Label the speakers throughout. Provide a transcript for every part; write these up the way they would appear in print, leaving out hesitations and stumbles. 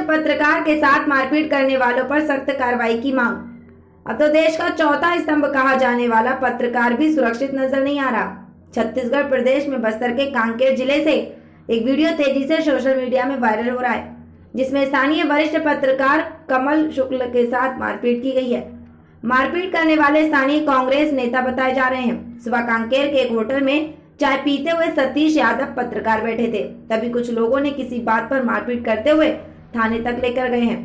Speaker 1: पत्रकार के साथ मारपीट करने वालों पर सख्त कार्रवाई की मांग। अब तो देश का चौथा स्तंभ कहा जाने वाला पत्रकार भी सुरक्षित नजर नहीं आ रहा। छत्तीसगढ़ प्रदेश में बस्तर के कांकेर जिले से एक वीडियो तेजी से सोशल मीडिया में वायरल हो रहा है, जिसमें स्थानीय वरिष्ठ पत्रकार कमल शुक्ल के साथ मारपीट की गई है। मारपीट करने वाले स्थानीय कांग्रेस नेता बताए जा रहे हैं। सुबह कांकेर के एक होटल में चाय पीते हुए सतीश यादव पत्रकार बैठे थे, तभी कुछ लोगों ने किसी बात पर मारपीट करते हुए थाने तक लेकर गए हैं।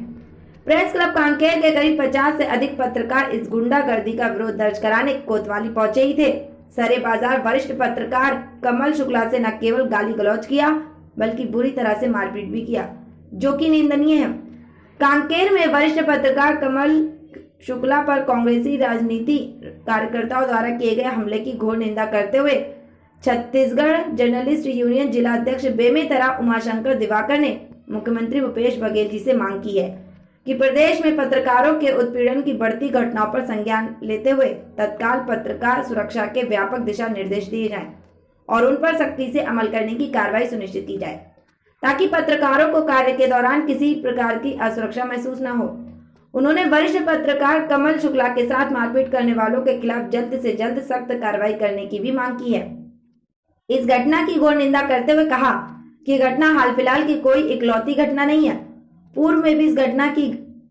Speaker 1: प्रेस क्लब कांकेर के करीब 50 से अधिक पत्रकार इस गुंडागर्दी का विरोध दर्ज कराने कोतवाली पहुंचे ही थे। सरे बाजार वरिष्ठ पत्रकार कमल शुक्ला से न केवल गाली गलौज किया, बल्कि बुरी तरह से मारपीट भी किया, जो कि निंदनीय है। कांकेर में वरिष्ठ पत्रकार कमल शुक्ला पर कांग्रेसी राजनीति कार्यकर्ताओं द्वारा किए गए हमले की घोर निंदा करते हुए छत्तीसगढ़ जर्नलिस्ट यूनियन जिला अध्यक्ष बेमेतरा उमाशंकर दिवाकर ने मुख्यमंत्री भूपेश बघेल जी से मांग की है कि प्रदेश में पत्रकारों के उत्पीड़न की बढ़ती घटनाओं पर संज्ञान लेते हुए तत्काल पत्रकार सुरक्षा के व्यापक दिशा निर्देश दिए जाएं और उन पर सख्ती से अमल करने की कार्रवाई सुनिश्चित की जाए, ताकि पत्रकारों को कार्य के दौरान किसी प्रकार की असुरक्षा महसूस न हो। उन्होंने वरिष्ठ पत्रकार कमल शुक्ला के साथ मारपीट करने वालों के खिलाफ जल्द से जल्द सख्त कार्रवाई करने की भी मांग की है। इस घटना की घोर निंदा करते हुए कहा कि घटना हाल फिलहाल की कोई इकलौती घटना नहीं है। पूर्व में भी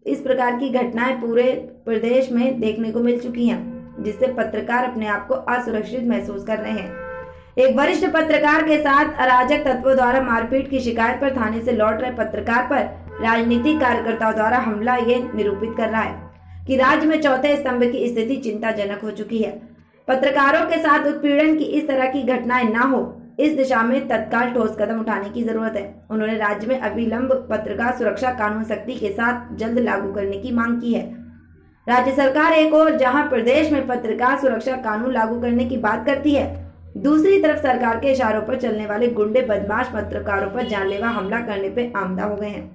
Speaker 1: इस प्रकार की घटनाएं पूरे प्रदेश में देखने को मिल चुकी हैं, जिससे पत्रकार अपने आप को असुरक्षित महसूस कर रहे हैं। एक वरिष्ठ पत्रकार के साथ अराजक तत्वों द्वारा मारपीट की शिकायत पर थाने से लौट रहे पत्रकार पर राजनीतिक कार्यकर्ताओं द्वारा हमला ये निरूपित कर रहा है कि राज्य में चौथे स्तंभ की स्थिति चिंताजनक हो चुकी है। पत्रकारों के साथ उत्पीड़न की इस तरह की घटनाएं न हो, इस दिशा में तत्काल ठोस कदम उठाने की जरूरत है। उन्होंने राज्य में अविलंब पत्रकार सुरक्षा कानून सख्ती के साथ जल्द लागू करने की मांग की है। राज्य सरकार एक ओर जहां प्रदेश में पत्रकार सुरक्षा कानून लागू करने की बात करती है, दूसरी तरफ सरकार के इशारों पर चलने वाले गुंडे बदमाश पत्रकारों पर जानलेवा हमला करने पे आमदा हो गए हैं।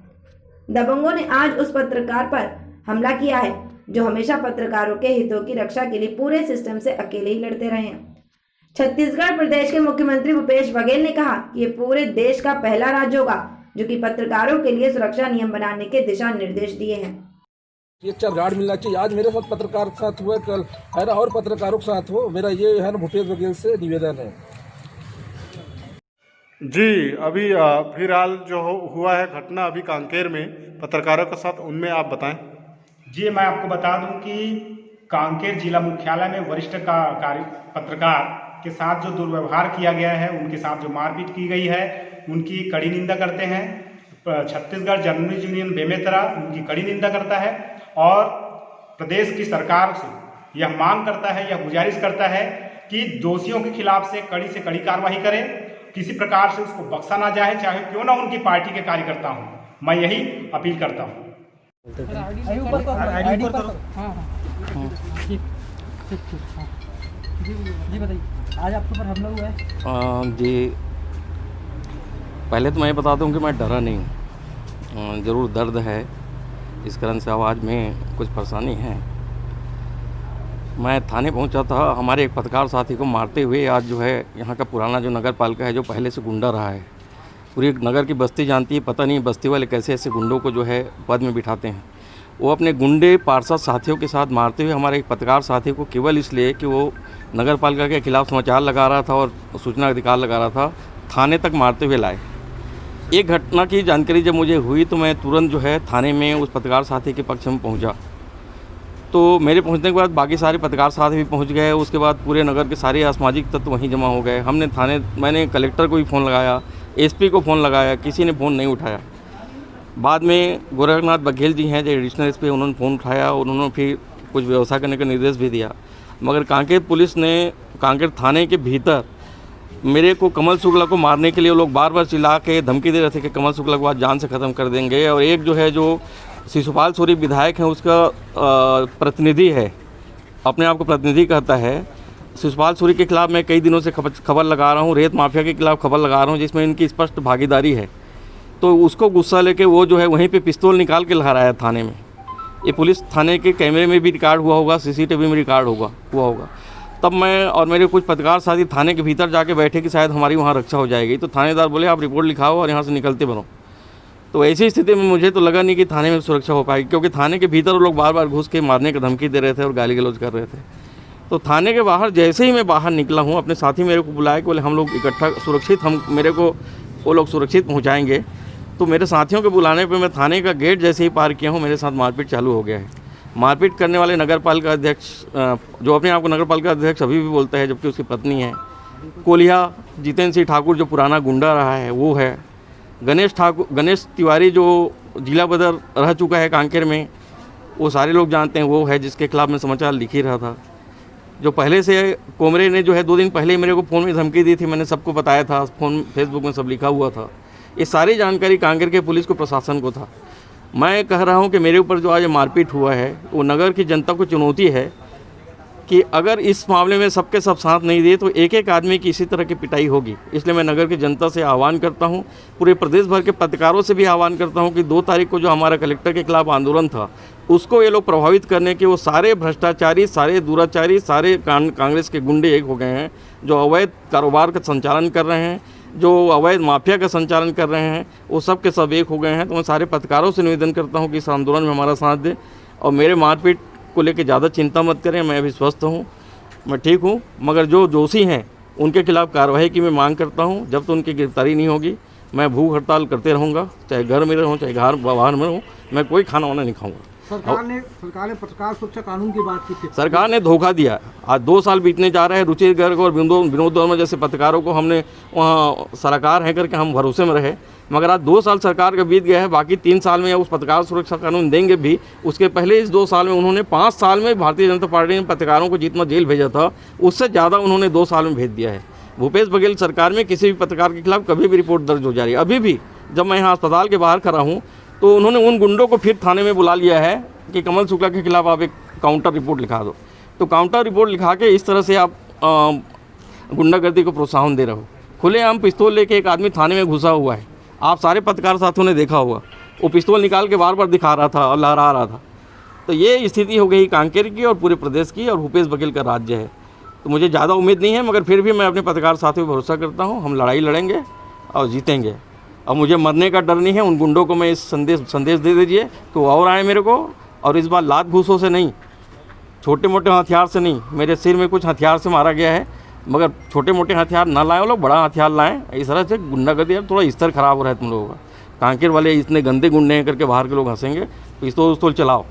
Speaker 1: दबंगों ने आज उस पत्रकार पर हमला किया है जो हमेशा पत्रकारों के हितों की रक्षा के लिए पूरे सिस्टम से अकेले ही लड़ते रहे हैं। छत्तीसगढ़ प्रदेश के मुख्यमंत्री भूपेश बघेल ने कहा कि ये पूरे देश का पहला राज्य होगा जो कि पत्रकारों के लिए सुरक्षा नियम बनाने के दिशा निर्देश दिए हैं।
Speaker 2: ये अच्छा गार्ड मिलना चाहिए। आज मेरे साथ पत्रकार के साथ हुआ, कल है ना और पत्रकारों के साथ हो। मेरा ये है ना भूपेश बघेल से निवेदन है।
Speaker 3: जी, अभी फिलहाल जो हुआ है घटना अभी कांकेर में पत्रकारों के साथ, उनमें आप बताएं।
Speaker 4: जी, मैं आपको बता दूं कि कांकेर जिला मुख्यालय में वरिष्ठ पत्रकार के साथ जो दुर्व्यवहार किया गया है, उनके साथ जो मारपीट की गई है, उनकी कड़ी निंदा करते हैं। छत्तीसगढ़ जर्नलिस्ट यूनियन बेमेतरा उनकी कड़ी निंदा करता है और प्रदेश की सरकार से यह मांग करता है, यह गुजारिश करता है कि दोषियों के खिलाफ से कड़ी कार्रवाई करें, किसी प्रकार से उसको बख्शा ना जाए, चाहे क्यों ना उनकी पार्टी के कार्यकर्ता हों। मैं यही अपील करता हूँ।
Speaker 5: जी बताइए, आज आपके ऊपर हमला हुआ है?
Speaker 6: जी, पहले तो मैं बता दूं कि मैं डरा नहीं, ज़रूर दर्द है, इस कारण से आवाज़ में कुछ परेशानी है। मैं थाने पहुंचा था हमारे एक पत्रकार साथी को मारते हुए। आज जो है यहाँ का पुराना जो नगर पालिका है, जो पहले से गुंडा रहा है, पूरी नगर की बस्ती जानती है। पता नहीं बस्ती वाले कैसे ऐसे गुंडों को जो है पद में बिठाते हैं। वो अपने गुंडे पार्षद साथियों के साथ मारते हुए हमारे एक पत्रकार साथी को केवल इसलिए कि वो नगर पालिका के खिलाफ समाचार लगा रहा था और सूचना अधिकार लगा रहा था, थाने तक मारते हुए लाए। एक घटना की जानकारी जब मुझे हुई तो मैं तुरंत जो है थाने में उस पत्रकार साथी के पक्ष में पहुंचा। तो मेरे पहुंचने के बाद बाकी सारे पत्रकार साथी भी पहुंच गए। उसके बाद पूरे नगर के सारे असामाजिक तत्व वहीं जमा हो गए। मैंने कलेक्टर को भी फ़ोन लगाया, एसपी को फ़ोन लगाया, किसी ने फ़ोन नहीं उठाया। बाद में गोरखनाथ बघेल जी हैं जो एडिशनल एसपी, उन्होंने फ़ोन उठाया और उन्होंने फिर कुछ व्यवस्था करने का निर्देश भी दिया। मगर कांकेर पुलिस ने कांकेर थाने के भीतर मेरे को कमल शुक्ला को मारने के लिए लोग बार बार चिल्ला के धमकी दे रहे थे कि कमल शुक्ला को आज जान से ख़त्म कर देंगे। और एक जो है जो शिशुपाल सूरी विधायक हैं, उसका प्रतिनिधि है, अपने आप को प्रतिनिधि कहता है। शिशुपाल सूरी के खिलाफ मैं कई दिनों से खबर लगा रहा हूँ, रेत माफिया के खिलाफ खबर लगा रहा हूँ, जिसमें इनकी स्पष्ट भागीदारी है। तो उसको गुस्सा लेके वो जो है वहीं पे पिस्तौल निकाल के लगा रहा है थाने में। ये पुलिस थाने के कैमरे में भी रिकॉर्ड हुआ होगा, सीसीटीवी में रिकॉर्ड हुआ होगा। तब मैं और मेरे कुछ पत्रकार साथी थाने के भीतर जाके बैठे कि शायद हमारी वहाँ रक्षा हो जाएगी। तो थानेदार बोले आप रिपोर्ट लिखाओ और यहाँ से निकलते बनो। तो ऐसी स्थिति में मुझे तो लगा नहीं कि थाने में सुरक्षा हो पाएगी, क्योंकि थाने के भीतर वो लोग बार बार घुस के मारने की धमकी दे रहे थे और गाली गलौज कर रहे थे। तो थाने के बाहर जैसे ही मैं बाहर निकला हूँ, अपने साथी मेरे को बुलाया कि बोले हम लोग इकट्ठा सुरक्षित, हम मेरे को वो लोग सुरक्षित पहुँचाएँगे। तो मेरे साथियों के बुलाने पर मैं थाने का गेट जैसे ही पार किया हूँ, मेरे साथ मारपीट चालू हो गया है। मारपीट करने वाले नगर पालिका अध्यक्ष, जो अपने आप को नगर पालिका अध्यक्ष अभी भी बोलता है, जबकि उसकी पत्नी है, कोलिया जितेंद्र सिंह ठाकुर जो पुराना गुंडा रहा है वो है, गणेश तिवारी जो जिला बदर रह चुका है कांकेर में, वो सारे लोग जानते हैं, वो है जिसके खिलाफ मैं समाचार लिख ही रहा था। जो पहले से कोमरे ने जो है 2 दिन पहले मेरे को फ़ोन में धमकी दी थी, मैंने सबको बताया था, फ़ोन फेसबुक में सब लिखा हुआ था। ये सारी जानकारी कांकेर के पुलिस को, प्रशासन को था। मैं कह रहा हूँ कि मेरे ऊपर जो आज मारपीट हुआ है वो नगर की जनता को चुनौती है कि अगर इस मामले में सबके सब साथ नहीं दिए तो एक एक आदमी की इसी तरह की पिटाई होगी। इसलिए मैं नगर की जनता से आह्वान करता हूँ, पूरे प्रदेश भर के पत्रकारों से भी आह्वान करता हूँ कि 2 तारीख को जो हमारा कलेक्टर के खिलाफ आंदोलन था उसको ये लोग प्रभावित करने के, वो सारे भ्रष्टाचारी, सारे दुराचारी, सारे कांग्रेस के गुंडे एक हो गए हैं जो अवैध कारोबार का संचालन कर रहे हैं, जो अवैध माफिया का संचालन कर रहे हैं, वो सब के सब एक हो गए हैं। तो मैं सारे पत्रकारों से निवेदन करता हूं कि इस आंदोलन में हमारा साथ दें और मेरे मारपीट को लेकर ज़्यादा चिंता मत करें। मैं अभी स्वस्थ हूं, मैं ठीक हूं, मगर जो दोषी हैं उनके खिलाफ कार्रवाई की मैं मांग करता हूं। जब तक उनकी गिरफ्तारी नहीं होगी मैं भूख हड़ताल करते रहूँगा, चाहे घर में रहूँ चाहे घर बाहर में रहूँ, मैं कोई खाना वाना नहीं खाऊँगा।
Speaker 5: सरकार ने पत्रकार सुरक्षा कानून की बात की थी।
Speaker 6: सरकार ने धोखा दिया। आज 2 साल बीतने जा रहे हैं, रुचि गर्ग और विनोद वर्मा जैसे पत्रकारों को हमने वहाँ सलाहकार है करके हम भरोसे में रहे, मगर आज 2 साल सरकार का बीत गया है। बाकी 3 साल में उस पत्रकार सुरक्षा कानून देंगे भी, उसके पहले इस 2 साल में उन्होंने 5 साल में भारतीय जनता पार्टी ने पत्रकारों को जितना जेल भेजा था उससे ज़्यादा उन्होंने 2 साल में भेज दिया है। भूपेश बघेल सरकार में किसी भी पत्रकार के खिलाफ कभी भी रिपोर्ट दर्ज हो जा रही है। अभी भी जब मैं यहाँ अस्पताल के बाहर खड़ा हूँ तो उन्होंने उन गुंडों को फिर थाने में बुला लिया है कि कमल शुक्ला के खिलाफ आप एक काउंटर रिपोर्ट लिखा दो। तो काउंटर रिपोर्ट लिखा के इस तरह से आप गुंडागर्दी को प्रोत्साहन दे रहे हो। खुलेआम पिस्तौल लेके एक आदमी थाने में घुसा हुआ है, आप सारे पत्रकार साथियों ने देखा होगा, वो पिस्तौल निकाल के बार बार दिखा रहा था और लहरा रहा था। तो ये स्थिति हो गई कांकेर की और पूरे प्रदेश की, और भूपेश बघेल का राज्य है। तो मुझे ज़्यादा उम्मीद नहीं है, मगर फिर भी मैं अपने पत्रकार साथियों पर भरोसा करता हूँ, हम लड़ाई लड़ेंगे और जीतेंगे। अब मुझे मरने का डर नहीं है। उन गुंडों को मैं इस संदेश दे दीजिए कि वो और आए मेरे को, और इस बार लात घूसों से नहीं, छोटे मोटे हथियार से नहीं। मेरे सिर में कुछ हथियार से मारा गया है, मगर छोटे मोटे हथियार ना लाएं वो लोग, बड़ा हथियार लाएं। इस तरह से गुंडागर्दी, अब थोड़ा स्तर खराब हो रहा है तुम लोगों का। कांकेर वाले इतने गंदे गुंडे हैं करके बाहर के लोग हंसेंगे, पिस्तौल उस्तौल चलाओ।